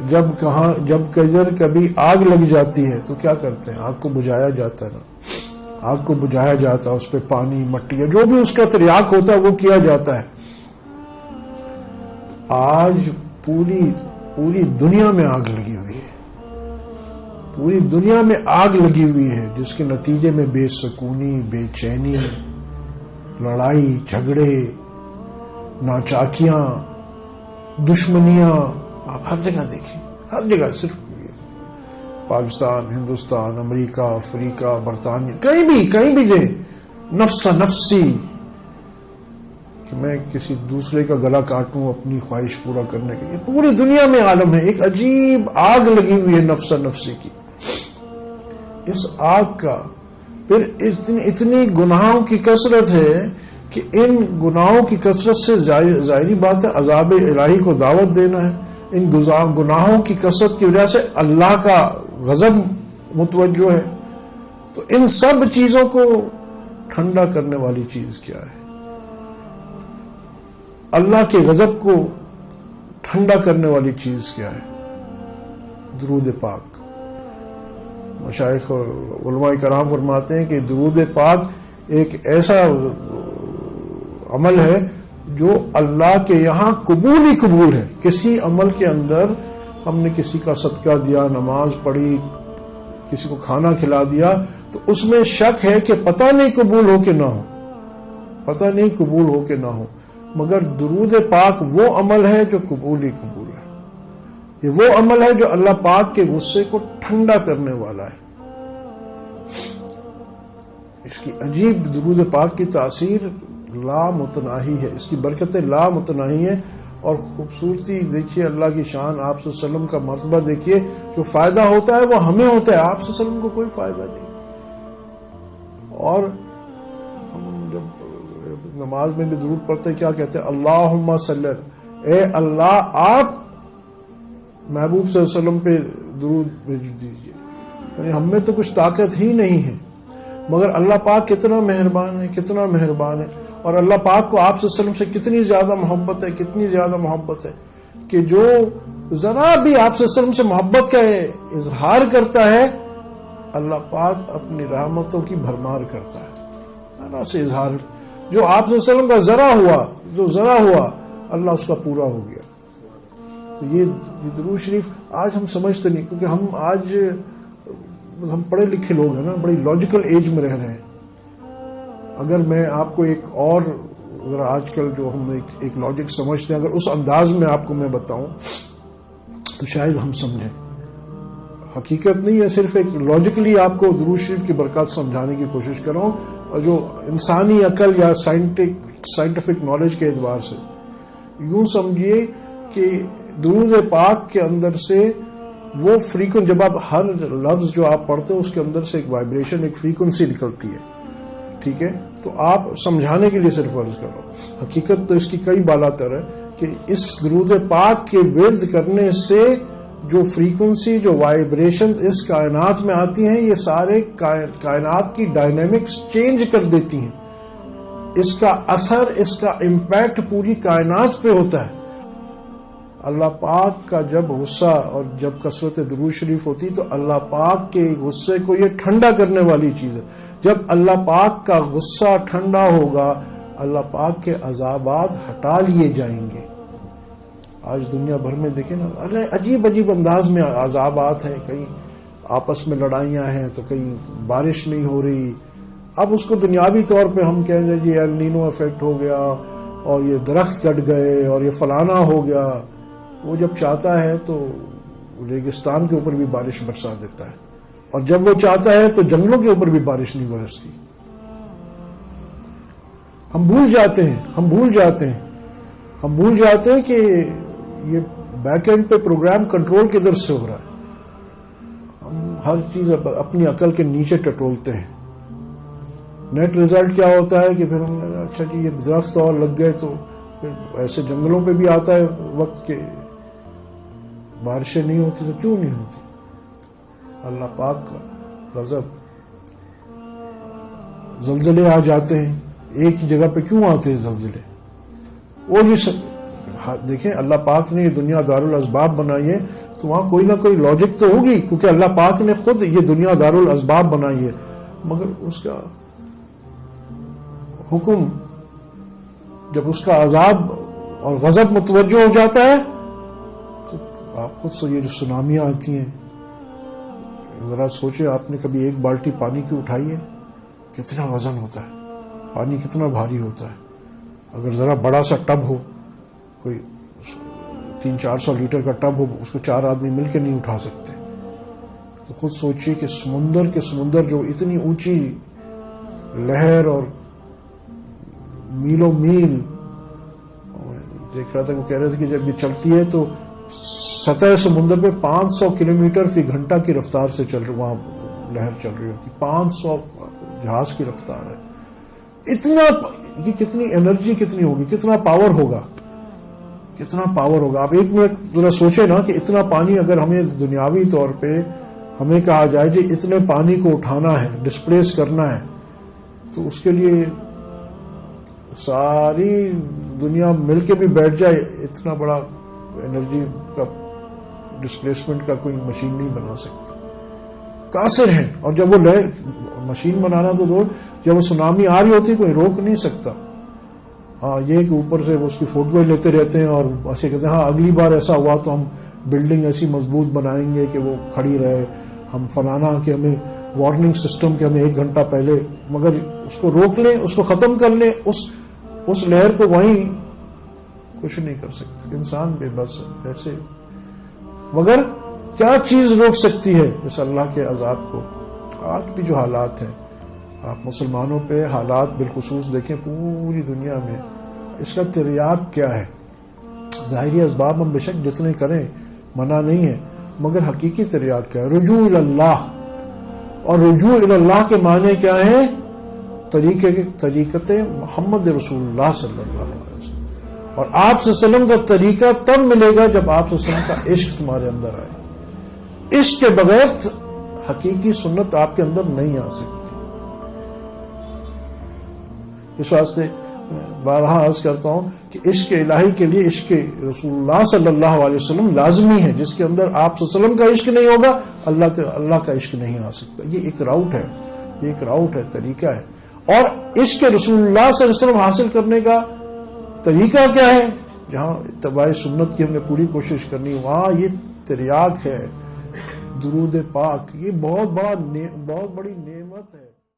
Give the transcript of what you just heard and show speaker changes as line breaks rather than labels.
جب کبھی آگ لگ جاتی ہے تو کیا کرتے ہیں؟ آگ کو بجھایا جاتا ہے نا، آگ کو بجھایا جاتا ہے، اس پہ پانی، مٹی یا جو بھی اس کا تریاق ہوتا ہے وہ کیا جاتا ہے۔ آج پوری دنیا میں آگ لگی ہوئی ہے، پوری دنیا میں آگ لگی ہوئی ہے، جس کے نتیجے میں بے سکونی، بے چینی، لڑائی جھگڑے، ناچاکیاں، دشمنیاں آپ ہر جگہ دیکھیں، ہر جگہ، صرف پاکستان، ہندوستان، امریکہ، افریقہ، برطانیہ، کہیں بھی جائیں، نفسی کہ میں کسی دوسرے کا گلا کاٹوں اپنی خواہش پورا کرنے کے لیے، پوری دنیا میں عالم ہے، ایک عجیب آگ لگی ہوئی ہے نفسی کی۔ اس آگ کا پھر اتنی گناہوں کی کثرت ہے کہ ان گناہوں کی کثرت سے ظاہری بات ہے عذاب الہی کو دعوت دینا ہے۔ ان گناہوں کی کثرت کی وجہ سے اللہ کا غضب متوجہ ہے۔ تو ان سب چیزوں کو ٹھنڈا کرنے والی چیز کیا ہے؟ اللہ کے غضب کو ٹھنڈا کرنے والی چیز کیا ہے؟ درود پاک۔ مشائخ اور علماء کرام فرماتے ہیں کہ درود پاک ایک ایسا عمل ہے جو اللہ کے یہاں قبول ہی قبول ہے۔ کسی عمل کے اندر ہم نے کسی کا صدقہ دیا، نماز پڑھی، کسی کو کھانا کھلا دیا، تو اس میں شک ہے کہ پتہ نہیں قبول ہو کہ نہ ہو، پتہ نہیں قبول ہو کہ نہ ہو، مگر درود پاک وہ عمل ہے جو قبول ہی قبول ہے۔ یہ وہ عمل ہے جو اللہ پاک کے غصے کو ٹھنڈا کرنے والا ہے۔ اس کی عجیب درود پاک کی تاثیر لامتناہی ہے، اس کی برکتیں لامتناہی ہیں، اور خوبصورتی دیکھیے، اللہ کی شان، آپ صلی اللہ علیہ وسلم کا مرتبہ دیکھیے، جو فائدہ ہوتا ہے وہ ہمیں ہوتا ہے، آپ صلی اللہ علیہ وسلم کو کوئی فائدہ نہیں۔ اور ہم جب نماز میں بھی درود پڑھتے ہیں کیا کہتے ہیں؟ اللہم صلی، اے اللہ آپ محبوب صلی اللہ علیہ وسلم پہ درود بھیج دیجیے۔ یعنی ہم میں تو کچھ طاقت ہی نہیں ہے، مگر اللہ پاک کتنا مہربان ہے، کتنا مہربان ہے، اور اللہ پاک کو آپ صلی اللہ علیہ وسلم سے کتنی زیادہ محبت ہے، کتنی زیادہ محبت ہے کہ جو ذرا بھی آپ صلی اللہ علیہ وسلم سے محبت کا اظہار کرتا ہے، اللہ پاک اپنی رحمتوں کی بھرمار کرتا ہے۔ ذرا سے اظہار جو آپ صلی اللہ علیہ وسلم کا ذرا ہوا اللہ اس کا پورا ہو گیا۔ تو یہ درود شریف آج ہم سمجھتے نہیں، کیونکہ ہم پڑھے لکھے لوگ ہیں نا، بڑی لاجیکل ایج میں رہ رہے ہیں۔ اگر میں آپ کو ایک اور، اگر آج کل جو ہم ایک لاجک سمجھتے ہیں، اگر اس انداز میں آپ کو میں بتاؤں تو شاید ہم سمجھیں۔ حقیقت نہیں ہے، صرف ایک لاجیکلی آپ کو درود شریف کی برکات سمجھانے کی کوشش کر رہا ہوں، اور جو انسانی عقل یا سائنٹیفک نالج کے اعتبار سے یوں سمجھیے کہ درود پاک کے اندر سے وہ فریکوینسی، جب آپ ہر لفظ جو آپ پڑھتے ہیں اس کے اندر سے ایک وائبریشن، ایک فریکوینسی نکلتی ہے، ٹھیک ہے؟ تو آپ سمجھانے کے لیے صرف عرض کر رہا ہوں، حقیقت تو اس کی کئی بالا تر ہے کہ اس درود پاک کے ورد کرنے سے جو فریکوینسی، جو وائبریشن اس کائنات میں آتی ہیں، یہ سارے کائنات کی ڈائنامکس چینج کر دیتی ہیں۔ اس کا اثر، اس کا امپیکٹ پوری کائنات پہ ہوتا ہے۔ اللہ پاک کا جب غصہ اور جب کثرت درود شریف ہوتی تو اللہ پاک کے غصے کو یہ ٹھنڈا کرنے والی چیز ہے۔ جب اللہ پاک کا غصہ ٹھنڈا ہوگا، اللہ پاک کے عذابات ہٹا لیے جائیں گے۔ آج دنیا بھر میں دیکھیں نا، عجیب عجیب انداز میں عذابات ہیں، کہیں آپس میں لڑائیاں ہیں تو کہیں بارش نہیں ہو رہی۔ اب اس کو دنیاوی طور پہ ہم کہیں گے یہ ایل نینو افیکٹ ہو گیا، اور یہ درخت کٹ گئے، اور یہ فلانا ہو گیا۔ وہ جب چاہتا ہے تو ریگستان کے اوپر بھی بارش برسا دیتا ہے، اور جب وہ چاہتا ہے تو جنگلوں کے اوپر بھی بارش نہیں برستی۔ ہم بھول جاتے ہیں کہ یہ بیک اینڈ پہ پروگرام کنٹرول کدھر سے ہو رہا ہے۔ ہم ہر چیز اپنی عقل کے نیچے ٹٹولتے ہیں۔ نیٹ ریزلٹ کیا ہوتا ہے کہ پھر ہم اچھا جی یہ درخت اور لگ گئے تو پھر ایسے جنگلوں پہ بھی آتا ہے وقت کہ بارشیں نہیں ہوتی، تو کیوں نہیں ہوتی؟ اللہ پاک کا غضب، زلزلے آ جاتے ہیں، ایک ہی جگہ پہ کیوں آتے ہیں زلزلے؟ وہ جی دیکھیں اللہ پاک نے یہ دنیا دارالاسباب بنائی ہے تو وہاں کوئی نہ کوئی لاجک تو ہوگی، کیونکہ اللہ پاک نے خود یہ دنیا دارالاسباب بنائی ہے، مگر اس کا حکم جب اس کا عذاب اور غضب متوجہ ہو جاتا ہے تو آپ خود سے یہ جو سونامیاں آتی ہیں، ذرا سوچے آپ نے کبھی ایک بالٹی پانی کی اٹھائی ہے، کتنا وزن ہوتا ہے، پانی کتنا بھاری ہوتا ہے. اگر ذرا بڑا سا ٹب ہو، کوئی 300-400 لیٹر کا ٹب ہو، اس کو 4 آدمی مل کے نہیں اٹھا سکتے. تو خود سوچئے کہ سمندر جو اتنی اونچی لہر اور میلوں میل، دیکھ رہا تھا وہ کہہ رہے تھے کہ جب یہ چلتی ہے تو سطح سمندر پہ 500 کلومیٹر فی گھنٹہ کی رفتار سے وہاں لہر چل رہی ہوتی، 500 جہاز کی رفتار ہے. اتنا یہ کتنی انرجی کتنی ہوگی، کتنا پاور ہوگا. آپ ایک منٹ ذرا سوچیں نا کہ اتنا پانی اگر ہمیں دنیاوی طور پہ ہمیں کہا جائے کہ اتنے پانی کو اٹھانا ہے، ڈسپلیس کرنا ہے، تو اس کے لیے ساری دنیا مل کے بھی بیٹھ جائے، اتنا بڑا انرجی کا ڈسپلیسمنٹ کا کوئی مشین نہیں بنا سکتی. قاصر ہیں. اور جب وہ مشین بنانا تو دو، جب وہ سونامی آ رہی ہوتی کوئی روک نہیں سکتا. ہاں یہ کہ اوپر سے وہ اس کی فوٹویں لیتے رہتے ہیں اور ایسے کہتے ہیں ہاں اگلی بار ایسا ہوا تو ہم بلڈنگ ایسی مضبوط بنائیں گے کہ وہ کھڑی رہے، ہم فلانا کہ ہمیں وارننگ سسٹم کے ہمیں 1 گھنٹہ پہلے، مگر اس کو روک لیں، اس کو ختم کر لیں، اس لہر کو وہیں کچھ نہیں کر سکتے. انسان بے بس ہے ایسے. مگر کیا چیز روک سکتی ہے اس اللہ کے عذاب کو؟ آج بھی جو حالات ہیں، آپ مسلمانوں پہ حالات بالخصوص دیکھیں پوری دنیا میں، اس کا تریاق کیا ہے؟ ظاہری اسباب ہم بے شک جتنے کریں منع نہیں ہے، مگر حقیقی تریاق کیا ہے؟ رجوع اللہ. اور رجوع اللہ کے معنی کیا ہے؟ طریقت محمد رسول اللہ صلی اللہ علیہ وسلم. اور آپ صلی اللہ علیہ وسلم کا طریقہ تب ملے گا جب آپ صلی اللہ علیہ وسلم کا عشق تمہارے اندر آئے. عشق کے بغیر حقیقی سنت آپ کے اندر نہیں آ سکتی. اس واسطے بارہا عرض کرتا ہوں کہ عشق الہی کے لیے عشق رسول اللہ صلی اللہ علیہ وسلم لازمی ہے. جس کے اندر آپ صلی اللہ علیہ وسلم کا عشق نہیں ہوگا، اللہ کا عشق نہیں آ سکتا. یہ ایک راؤٹ ہے، طریقہ ہے. اور عشق رسول اللہ صلی اللہ علیہ وسلم حاصل کرنے کا طریقہ کیا ہے؟ جہاں اتباع سنت کی ہم نے پوری کوشش کرنی، وہاں یہ تریاق ہے، درود پاک. یہ بہت بڑی نعمت ہے.